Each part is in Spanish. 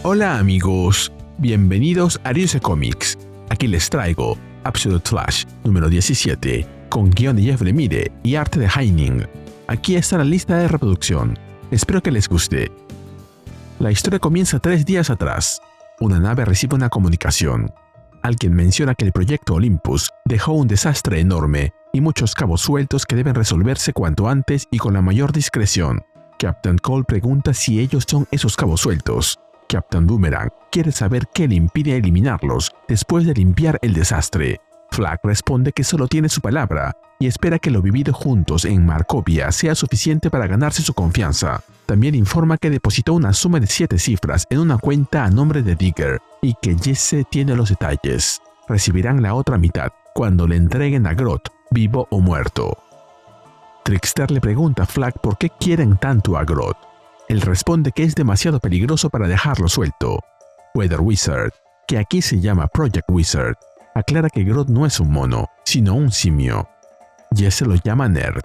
Hola amigos, bienvenidos a Ryusei Comics. Aquí les traigo Absolute Flash número 17, con guión de Jeff Lemire y arte de Heining. Aquí está la lista de reproducción, espero que les guste. La historia comienza 3 días atrás. Una nave recibe una comunicación. Alguien menciona que el proyecto Olympus dejó un desastre enorme y muchos cabos sueltos que deben resolverse cuanto antes y con la mayor discreción. Captain Cole pregunta si ellos son esos cabos sueltos. Captain Boomerang quiere saber qué le impide eliminarlos después de limpiar el desastre. Flag responde que solo tiene su palabra y espera que lo vivido juntos en Markovia sea suficiente para ganarse su confianza. También informa que depositó una suma de 7 cifras en una cuenta a nombre de Digger y que Jesse tiene los detalles. Recibirán la otra mitad cuando le entreguen a Grodd, vivo o muerto. Trickster le pregunta a Flag por qué quieren tanto a Grodd. Él responde que es demasiado peligroso para dejarlo suelto. Weather Wizard, que aquí se llama Project Wizard, aclara que Grodd no es un mono, sino un simio. Jesse lo llama Nerd.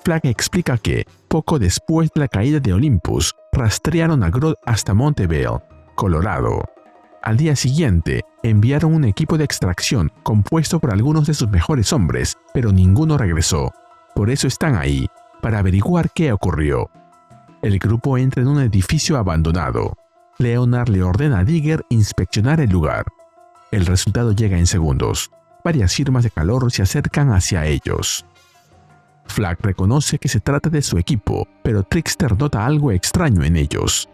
Flag explica que, poco después de la caída de Olympus, rastrearon a Grodd hasta Montebello, Colorado. Al día siguiente, enviaron un equipo de extracción compuesto por algunos de sus mejores hombres, pero ninguno regresó. Por eso están ahí, para averiguar qué ocurrió. El grupo entra en un edificio abandonado. Leonard le ordena a Digger inspeccionar el lugar. El resultado llega en segundos. Varias firmas de calor se acercan hacia ellos. Flag reconoce que se trata de su equipo, pero Trickster nota algo extraño en ellos.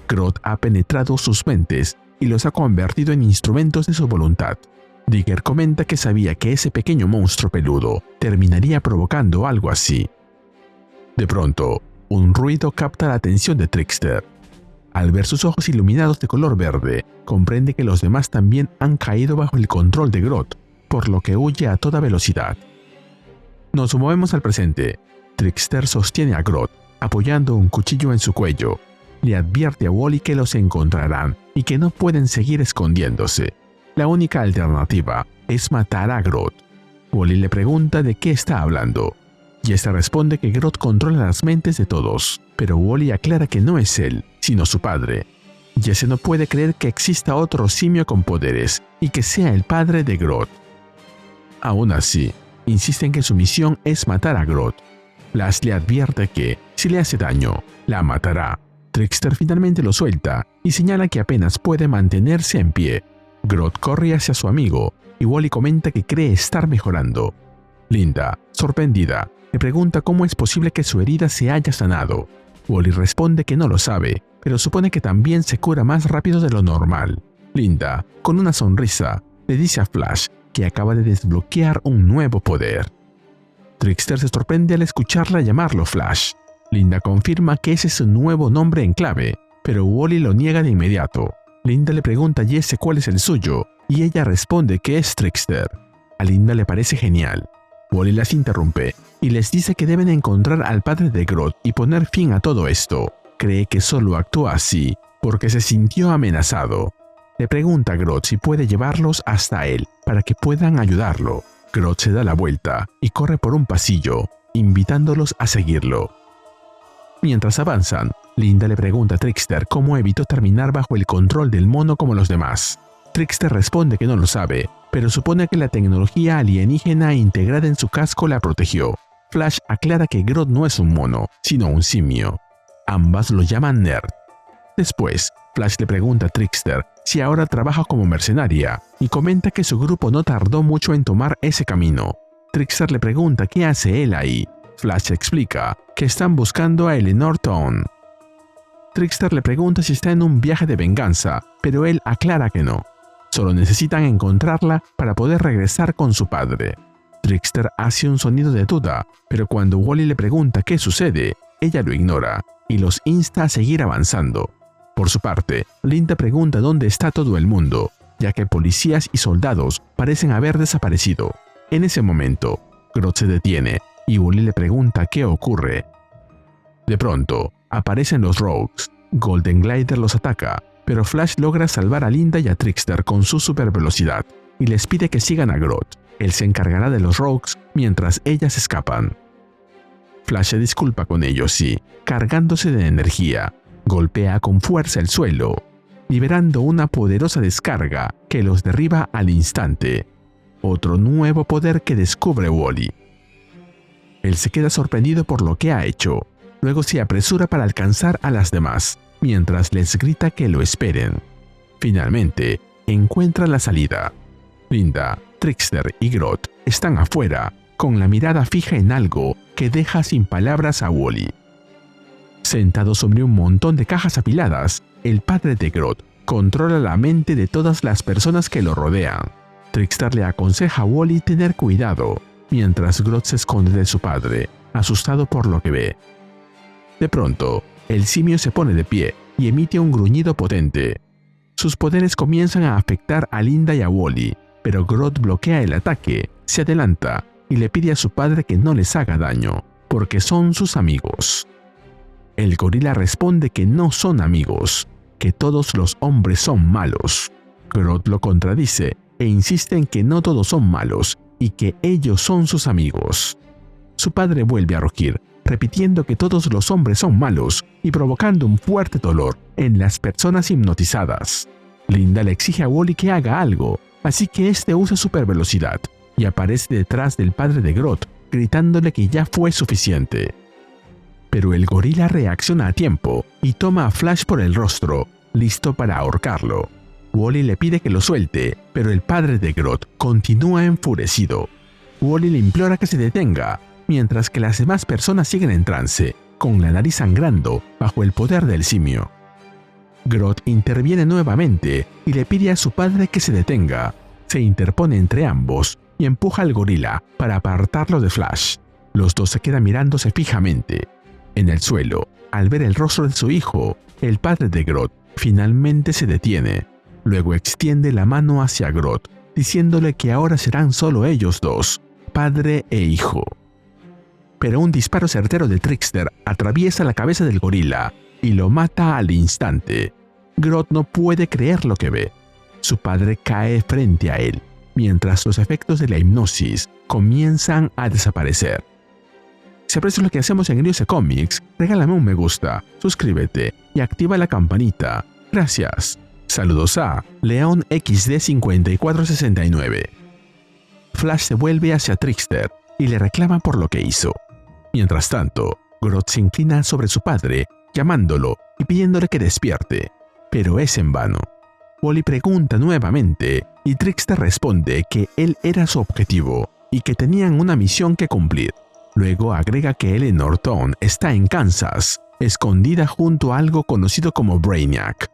Grodd ha penetrado sus mentes y los ha convertido en instrumentos de su voluntad. Digger comenta que sabía que ese pequeño monstruo peludo terminaría provocando algo así. De pronto, un ruido capta la atención de Trickster. Al ver sus ojos iluminados de color verde, comprende que los demás también han caído bajo el control de Grodd, por lo que huye a toda velocidad. Nos movemos al presente. Trickster sostiene a Grodd, apoyando un cuchillo en su cuello. Le advierte a Wally que los encontrarán y que no pueden seguir escondiéndose. La única alternativa es matar a Grodd. Wally le pregunta de qué está hablando. Jesse responde que Grodd controla las mentes de todos, pero Wally aclara que no es él, sino su padre. Jesse no puede creer que exista otro simio con poderes y que sea el padre de Grodd. Aún así, insiste en que su misión es matar a Grodd. Flash le advierte que, si le hace daño, la matará. Trickster finalmente lo suelta y señala que apenas puede mantenerse en pie. Grodd corre hacia su amigo y Wally comenta que cree estar mejorando. Linda, sorprendida, le pregunta cómo es posible que su herida se haya sanado. Wally responde que no lo sabe, pero supone que también se cura más rápido de lo normal. Linda, con una sonrisa, le dice a Flash que acaba de desbloquear un nuevo poder. Trickster se sorprende al escucharla llamarlo Flash. Linda confirma que ese es su nuevo nombre en clave, pero Wally lo niega de inmediato. Linda le pregunta a Jesse cuál es el suyo, y ella responde que es Trickster. A Linda le parece genial. Wally las interrumpe y les dice que deben encontrar al padre de Grodd y poner fin a todo esto. Cree que solo actúa así porque se sintió amenazado. Le pregunta a Grodd si puede llevarlos hasta él para que puedan ayudarlo. Grodd se da la vuelta y corre por un pasillo, invitándolos a seguirlo. Mientras avanzan, Linda le pregunta a Trickster cómo evitó terminar bajo el control del mono como los demás. Trickster responde que no lo sabe, pero supone que la tecnología alienígena integrada en su casco la protegió. Flash aclara que Grodd no es un mono, sino un simio. Ambas lo llaman Nerd. Después, Flash le pregunta a Trickster si ahora trabaja como mercenaria y comenta que su grupo no tardó mucho en tomar ese camino. Trickster le pregunta qué hace él ahí. Flash explica que están buscando a Eleanor Town. Trickster le pregunta si está en un viaje de venganza, pero él aclara que no. Solo necesitan encontrarla para poder regresar con su padre. Trickster hace un sonido de duda, pero cuando Wally le pregunta qué sucede, ella lo ignora y los insta a seguir avanzando. Por su parte, Linda pregunta dónde está todo el mundo, ya que policías y soldados parecen haber desaparecido. En ese momento, Grodd se detiene y Wally le pregunta qué ocurre. De pronto, aparecen los Rogues. Golden Glider los ataca, pero Flash logra salvar a Linda y a Trickster con su supervelocidad y les pide que sigan a Grodd. Él se encargará de los Rogues mientras ellas escapan. Flash se disculpa con ellos y, cargándose de energía, golpea con fuerza el suelo. liberando una poderosa descarga que los derriba al instante. Otro nuevo poder que descubre Wall-E. Él se queda sorprendido por lo que ha hecho. Luego se apresura para alcanzar a las demás, mientras les grita que lo esperen. Finalmente, encuentra la salida. Linda, Trickster y Grodd están afuera, con la mirada fija en algo que deja sin palabras a Wall-E. Sentado sobre un montón de cajas apiladas, el padre de Grodd controla la mente de todas las personas que lo rodean. Trickster le aconseja a Wall-E tener cuidado, mientras Grodd se esconde de su padre, asustado por lo que ve. De pronto, el simio se pone de pie y emite un gruñido potente. Sus poderes comienzan a afectar a Linda y a Wall-E, pero Grodd bloquea el ataque, se adelanta y le pide a su padre que no les haga daño, porque son sus amigos. El gorila responde que no son amigos, que todos los hombres son malos. Grodd lo contradice e insiste en que no todos son malos y que ellos son sus amigos. Su padre vuelve a rugir, repitiendo que todos los hombres son malos y provocando un fuerte dolor en las personas hipnotizadas. Linda le exige a Wall-E que haga algo, así que este usa supervelocidad y aparece detrás del padre de Grodd, gritándole que ya fue suficiente. Pero el gorila reacciona a tiempo y toma a Flash por el rostro, listo para ahorcarlo. Wall-E le pide que lo suelte, pero el padre de Grodd continúa enfurecido. Wall-E le implora que se detenga, mientras que las demás personas siguen en trance, con la nariz sangrando bajo el poder del simio. Grodd interviene nuevamente y le pide a su padre que se detenga. Se interpone entre ambos y empuja al gorila para apartarlo de Flash. Los dos se quedan mirándose fijamente. En el suelo, al ver el rostro de su hijo, el padre de Grodd finalmente se detiene. Luego extiende la mano hacia Grodd, diciéndole que ahora serán solo ellos dos, padre e hijo. Pero un disparo certero de Trickster atraviesa la cabeza del gorila y lo mata al instante. Grodd no puede creer lo que ve. Su padre cae frente a él, mientras los efectos de la hipnosis comienzan a desaparecer. Si aprecias lo que hacemos en Ariose Comics, regálame un me gusta, suscríbete y activa la campanita. Gracias. Saludos a León XD5469. Flash se vuelve hacia Trickster y le reclama por lo que hizo. Mientras tanto, Grodd se inclina sobre su padre, llamándolo y pidiéndole que despierte, pero es en vano. Wall-E pregunta nuevamente y Trickster responde que él era su objetivo y que tenían una misión que cumplir. Luego agrega que Eleanor Thawne está en Kansas, escondida junto a algo conocido como Brainiac.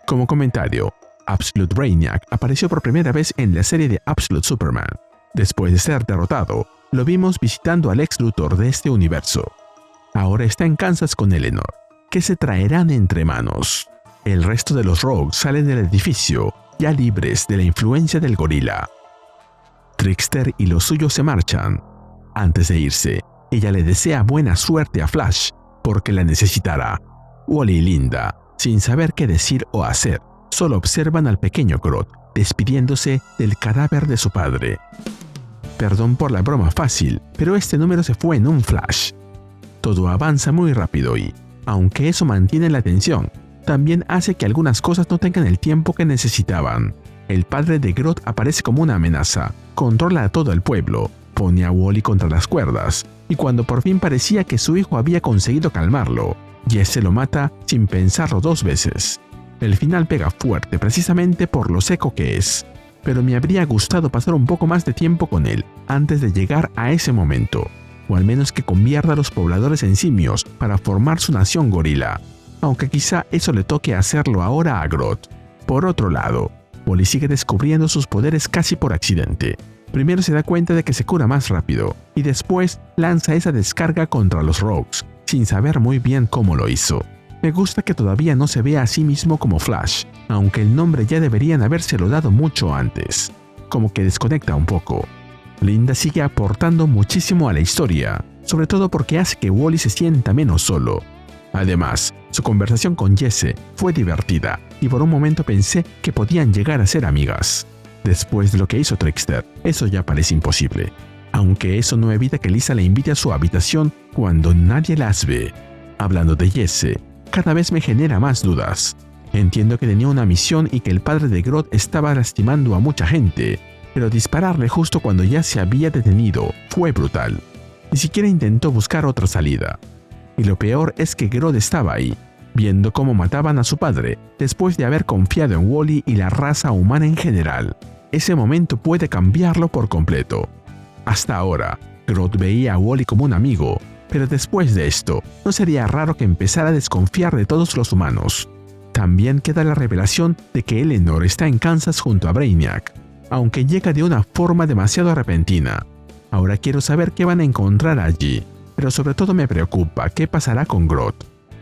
Como comentario, Absolute Brainiac apareció por primera vez en la serie de Absolute Superman. Después de ser derrotado, lo vimos visitando al Lex Luthor de este universo. Ahora está en Kansas con Eleanor, que se traerán entre manos. El resto de los Rogues salen del edificio, ya libres de la influencia del gorila. Trickster y los suyos se marchan. Antes de irse, ella le desea buena suerte a Flash, porque la necesitará. Wall-E y Linda, sin saber qué decir o hacer, solo observan al pequeño Grodd despidiéndose del cadáver de su padre. Perdón por la broma fácil, pero este número se fue en un flash. Todo avanza muy rápido y, aunque eso mantiene la tensión, también hace que algunas cosas no tengan el tiempo que necesitaban. El padre de Grodd aparece como una amenaza, controla a todo el pueblo, pone a Wall-E contra las cuerdas, y cuando por fin parecía que su hijo había conseguido calmarlo, Jesse lo mata sin pensarlo dos veces. El final pega fuerte precisamente por lo seco que es, pero me habría gustado pasar un poco más de tiempo con él antes de llegar a ese momento, o al menos que convierta a los pobladores en simios para formar su nación gorila, aunque quizá eso le toque hacerlo ahora a Grodd. Por otro lado, Wall-E sigue descubriendo sus poderes casi por accidente. Primero se da cuenta de que se cura más rápido, y después lanza esa descarga contra los Rogues, sin saber muy bien cómo lo hizo. Me gusta que todavía no se vea a sí mismo como Flash, aunque el nombre ya deberían habérselo dado mucho antes. Como que desconecta un poco. Linda sigue aportando muchísimo a la historia, sobre todo porque hace que Wall-E se sienta menos solo. Además, su conversación con Jesse fue divertida, y por un momento pensé que podían llegar a ser amigas. Después de lo que hizo Trickster, eso ya parece imposible. Aunque eso no evita que Lisa le invite a su habitación cuando nadie las ve. Hablando de Jesse, cada vez me genera más dudas. Entiendo que tenía una misión y que el padre de Grodd estaba lastimando a mucha gente, pero dispararle justo cuando ya se había detenido fue brutal. Ni siquiera intentó buscar otra salida. Y lo peor es que Grodd estaba ahí, viendo cómo mataban a su padre, después de haber confiado en Wall-E y la raza humana en general. Ese momento puede cambiarlo por completo. Hasta ahora, Grodd veía a Wall-E como un amigo, pero después de esto, no sería raro que empezara a desconfiar de todos los humanos. También queda la revelación de que Eleanor está en Kansas junto a Brainiac, aunque llega de una forma demasiado repentina. Ahora quiero saber qué van a encontrar allí, pero sobre todo me preocupa qué pasará con Grodd.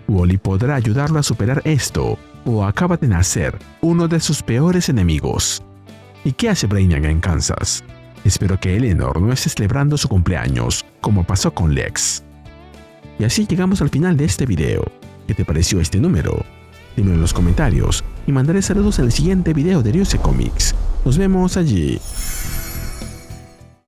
Wall-E podrá ayudarlo a superar esto, o acaba de nacer uno de sus peores enemigos. ¿Y qué hace Brainiac en Kansas? Espero que Eleanor no esté celebrando su cumpleaños, como pasó con Lex. Y así llegamos al final de este video. ¿Qué te pareció este número? Dímelo en los comentarios y mandaré saludos en el siguiente video de Ryusei Comics. Nos vemos allí.